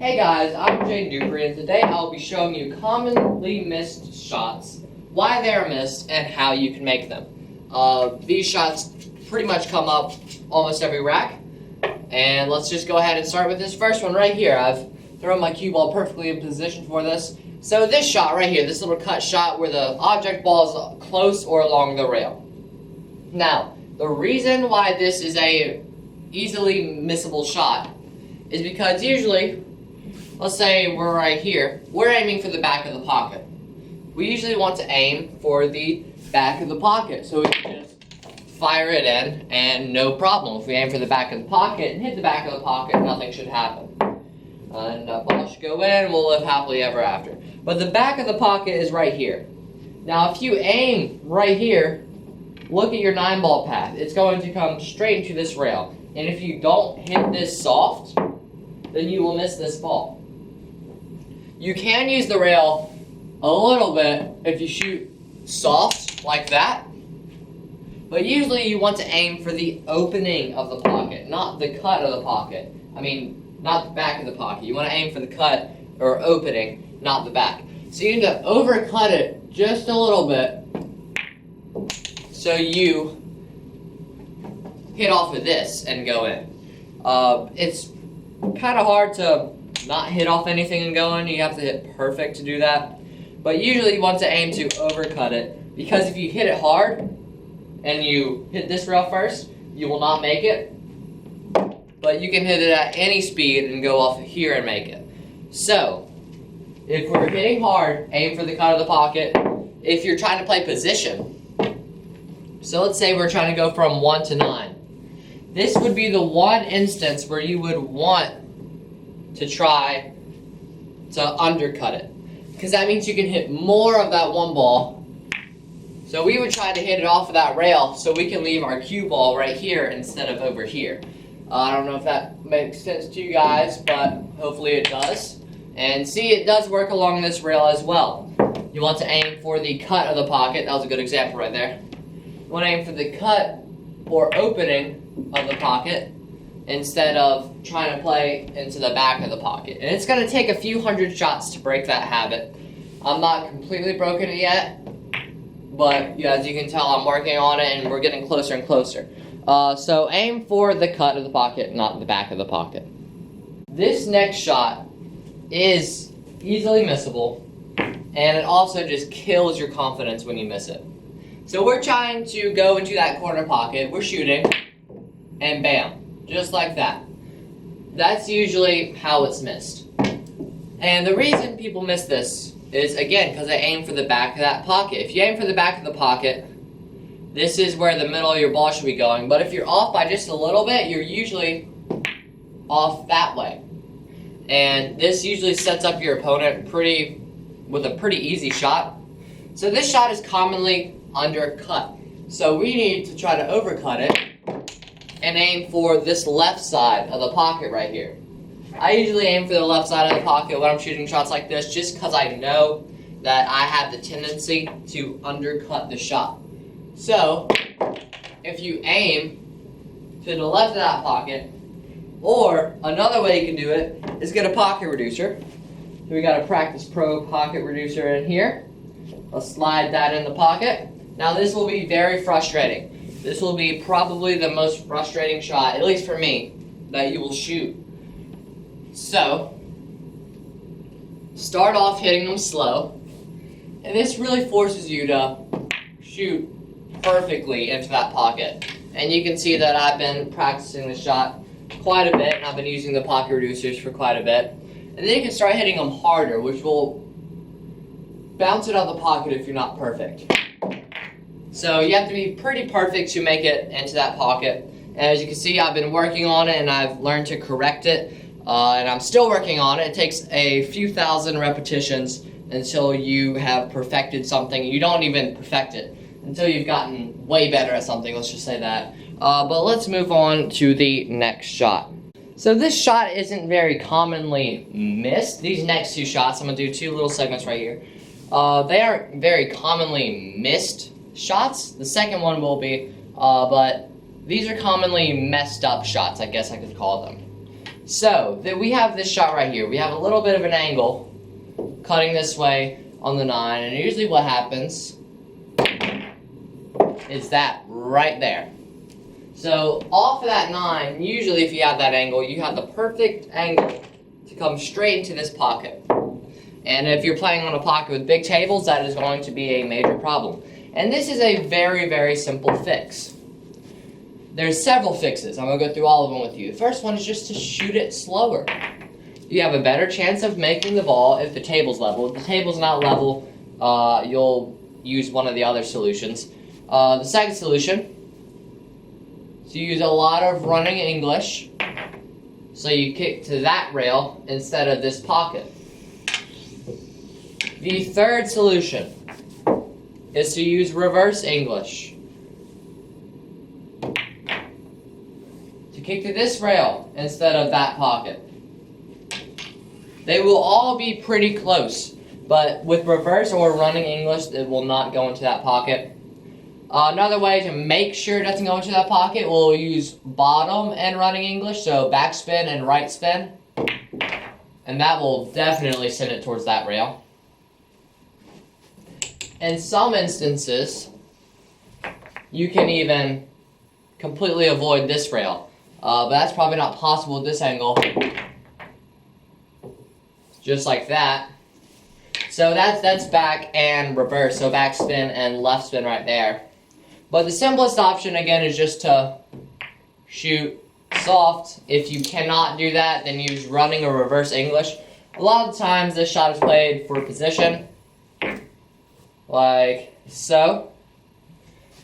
Hey guys, I'm Dupree, and today I'll be showing you commonly missed shots, why they are missed, and how you can make them. These shots pretty much come up almost every rack, and let's just go ahead and start with this first one right here. I've thrown my cue ball perfectly in position for this. So this shot right here, this little cut shot where the object ball is close or along the rail. Now, the reason why this is a easily missable shot is because usually, let's say we're right here, we're aiming for the back of the pocket. We usually want to aim for the back of the pocket, so we can just fire it in and no problem. If we aim for the back of the pocket and hit the back of the pocket, nothing should happen. And that ball should go in and we'll live happily ever after. But the back of the pocket is right here. Now if you aim right here, look at your 9-ball path. It's going to come straight into this rail. And if you don't hit this soft, then you will miss this ball. You can use the rail a little bit if you shoot soft like that, but usually you want to aim for the opening of the pocket, not the cut of the pocket. I mean, not the back of the pocket. You want to aim for the cut or opening, not the back. So you need to overcut it just a little bit so you hit off of this and go in. It's kind of hard to not hit off anything and go in. You have to hit perfect to do that. But usually you want to aim to overcut it, because if you hit it hard and you hit this rail first, you will not make it. But you can hit it at any speed and go off here and make it. So, if we're hitting hard, aim for the cut of the pocket. If you're trying to play position, so let's say we're trying to go from 1 to 9. This would be the one instance where you would want to try to undercut it, because that means you can hit more of that one ball. So we would try to hit it off of that rail so we can leave our cue ball right here instead of over here. I don't know if that makes sense to you guys, but hopefully it does. And see, it does work along this rail as well. You want to aim for the cut of the pocket. That was a good example right there. You want to aim for the cut or opening of the pocket instead of trying to play into the back of the pocket. And it's going to take a few hundred shots to break that habit. I'm not completely broken it yet, but yeah, as you can tell, I'm working on it and we're getting closer and closer. So aim for the cut of the pocket, not the back of the pocket. This next shot is easily missable, and it also just kills your confidence when you miss it. So we're trying to go into that corner pocket, we're shooting, and bam. Just like that. That's usually how it's missed. And the reason people miss this is, again, because they aim for the back of that pocket. If you aim for the back of the pocket, this is where the middle of your ball should be going. But if you're off by just a little bit, you're usually off that way. And this usually sets up your opponent with a pretty easy shot. So this shot is commonly undercut. So we need to try to overcut it and aim for this left side of the pocket right here. I usually aim for the left side of the pocket when I'm shooting shots like this, just because I know that I have the tendency to undercut the shot. So, if you aim to the left of that pocket, or another way you can do it is get a pocket reducer. So we got a Practice Pro pocket reducer in here. I'll slide that in the pocket. Now this will be very frustrating. This will be probably the most frustrating shot, at least for me, that you will shoot. So, start off hitting them slow, and this really forces you to shoot perfectly into that pocket. And you can see that I've been practicing the shot quite a bit, and I've been using the pocket reducers for quite a bit. And then you can start hitting them harder, which will bounce it out of the pocket if you're not perfect. So you have to be pretty perfect to make it into that pocket. And as you can see, I've been working on it and I've learned to correct it. And I'm still working on it. It takes a few thousand repetitions until you have perfected something. You don't even perfect it until you've gotten way better at something, let's just say that. But let's move on to the next shot. So this shot isn't very commonly missed. These next two shots, I'm going to do two little segments right here. They aren't very commonly missed shots. The second one will be, but these are commonly messed up shots, I guess I could call them. So we have this shot right here. We have a little bit of an angle cutting this way on the 9, and usually what happens is that right there. So off of that 9, usually if you have that angle, you have the perfect angle to come straight into this pocket. And if you're playing on a pocket with big tables, that is going to be a major problem. And this is a very, very simple fix. There's several fixes. I'm going to go through all of them with you. The first one is just to shoot it slower. You have a better chance of making the ball if the table's level. If the table's not level, you'll use one of the other solutions. The second solution is to use a lot of running English. So you kick to that rail instead of this pocket. The third solution is to use reverse English. To kick to this rail instead of that pocket. They will all be pretty close, but with reverse or running English, it will not go into that pocket. Another way to make sure it doesn't go into that pocket, we'll use bottom and running English, so backspin and right spin. And that will definitely send it towards that rail. In some instances, you can even completely avoid this rail. But that's probably not possible at this angle. Just like that. So that's back and reverse, so backspin and left spin right there. But the simplest option, again, is just to shoot soft. If you cannot do that, then use running or reverse English. A lot of times this shot is played for position, like so.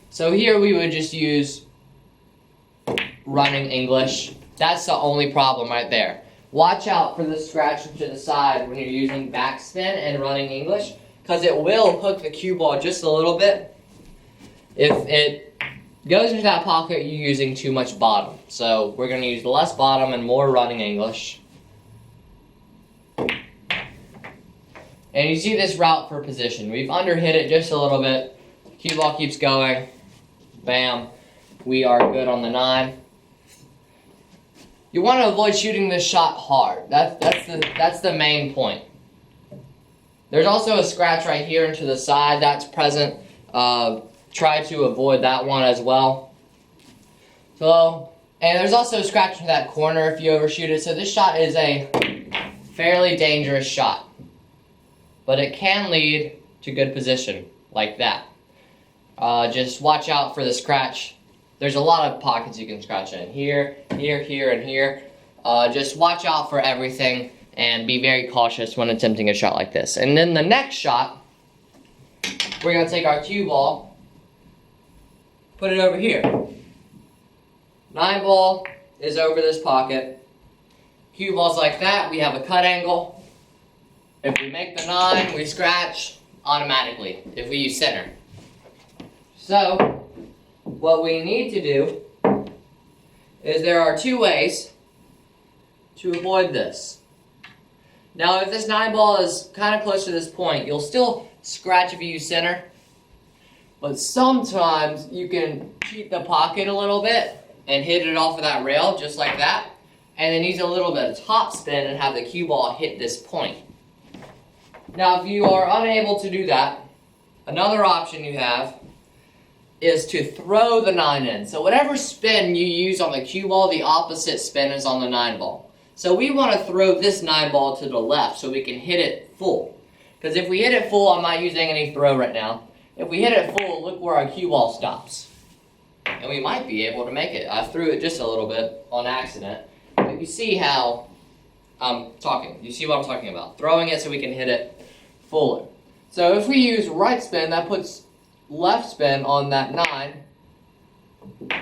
So here we would just use running English. That's the only problem right there. Watch out for the scratch to the side when you're using backspin and running English, because it will hook the cue ball just a little bit. If it goes into that pocket, you're using too much bottom. So we're going to use less bottom and more running English. And you see this route for position. We've underhit it just a little bit. Cue ball keeps going. Bam. We are good on the 9. You want to avoid shooting this shot hard. That's the main point. There's also a scratch right here into the side that's present. Try to avoid that one as well. So, and there's also a scratch in that corner if you overshoot it. So this shot is a fairly dangerous shot. But it can lead to good position, like that. Just watch out for the scratch. There's a lot of pockets you can scratch in. Here, here, here, and here. Just watch out for everything and be very cautious when attempting a shot like this. And then the next shot, we're going to take our cue ball, put it over here. 9 ball is over this pocket. Cue ball's like that. We have a cut angle. If we make the 9, we scratch automatically if we use center. So, what we need to do is there are 2 ways to avoid this. Now, if this 9 ball is kind of close to this point, you'll still scratch if you use center. But sometimes you can cheat the pocket a little bit and hit it off of that rail, just like that. And then use a little bit of top spin and have the cue ball hit this point. Now, if you are unable to do that, another option you have is to throw the 9 in. So whatever spin you use on the cue ball, the opposite spin is on the 9 ball. So we want to throw this 9 ball to the left so we can hit it full. Because if we hit it full, I'm not using any throw right now. If we hit it full, look where our cue ball stops. And we might be able to make it. I threw it just a little bit on accident. But you see how I'm talking. You see what I'm talking about. Throwing it so we can hit it fuller. So if we use right spin, that puts left spin on that 9.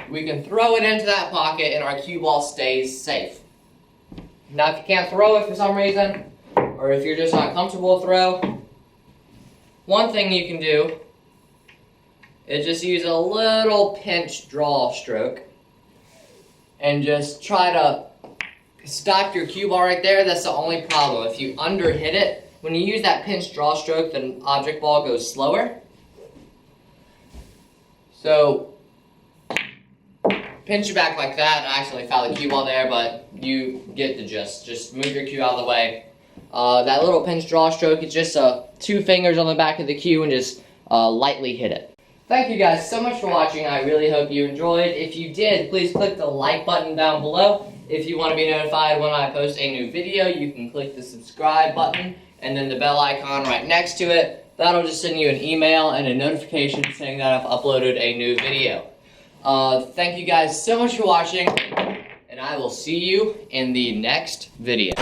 We can throw it into that pocket and our cue ball stays safe. Now if you can't throw it for some reason, or if you're just not comfortable to throw, one thing you can do is just use a little pinch draw stroke and just try to stop your cue ball right there. That's the only problem. If you underhit it, when you use that pinch draw stroke, the object ball goes slower. So pinch it back like that. I accidentally found the cue while there, but you get the gist. Just move your cue out of the way. That little pinch draw stroke is just 2 fingers on the back of the cue and just lightly hit it. Thank you guys so much for watching. I really hope you enjoyed. If you did, please click the like button down below. If you want to be notified when I post a new video, you can click the subscribe button and then the bell icon right next to it. That'll just send you an email and a notification saying that I've uploaded a new video. Thank you guys so much for watching, and I will see you in the next video.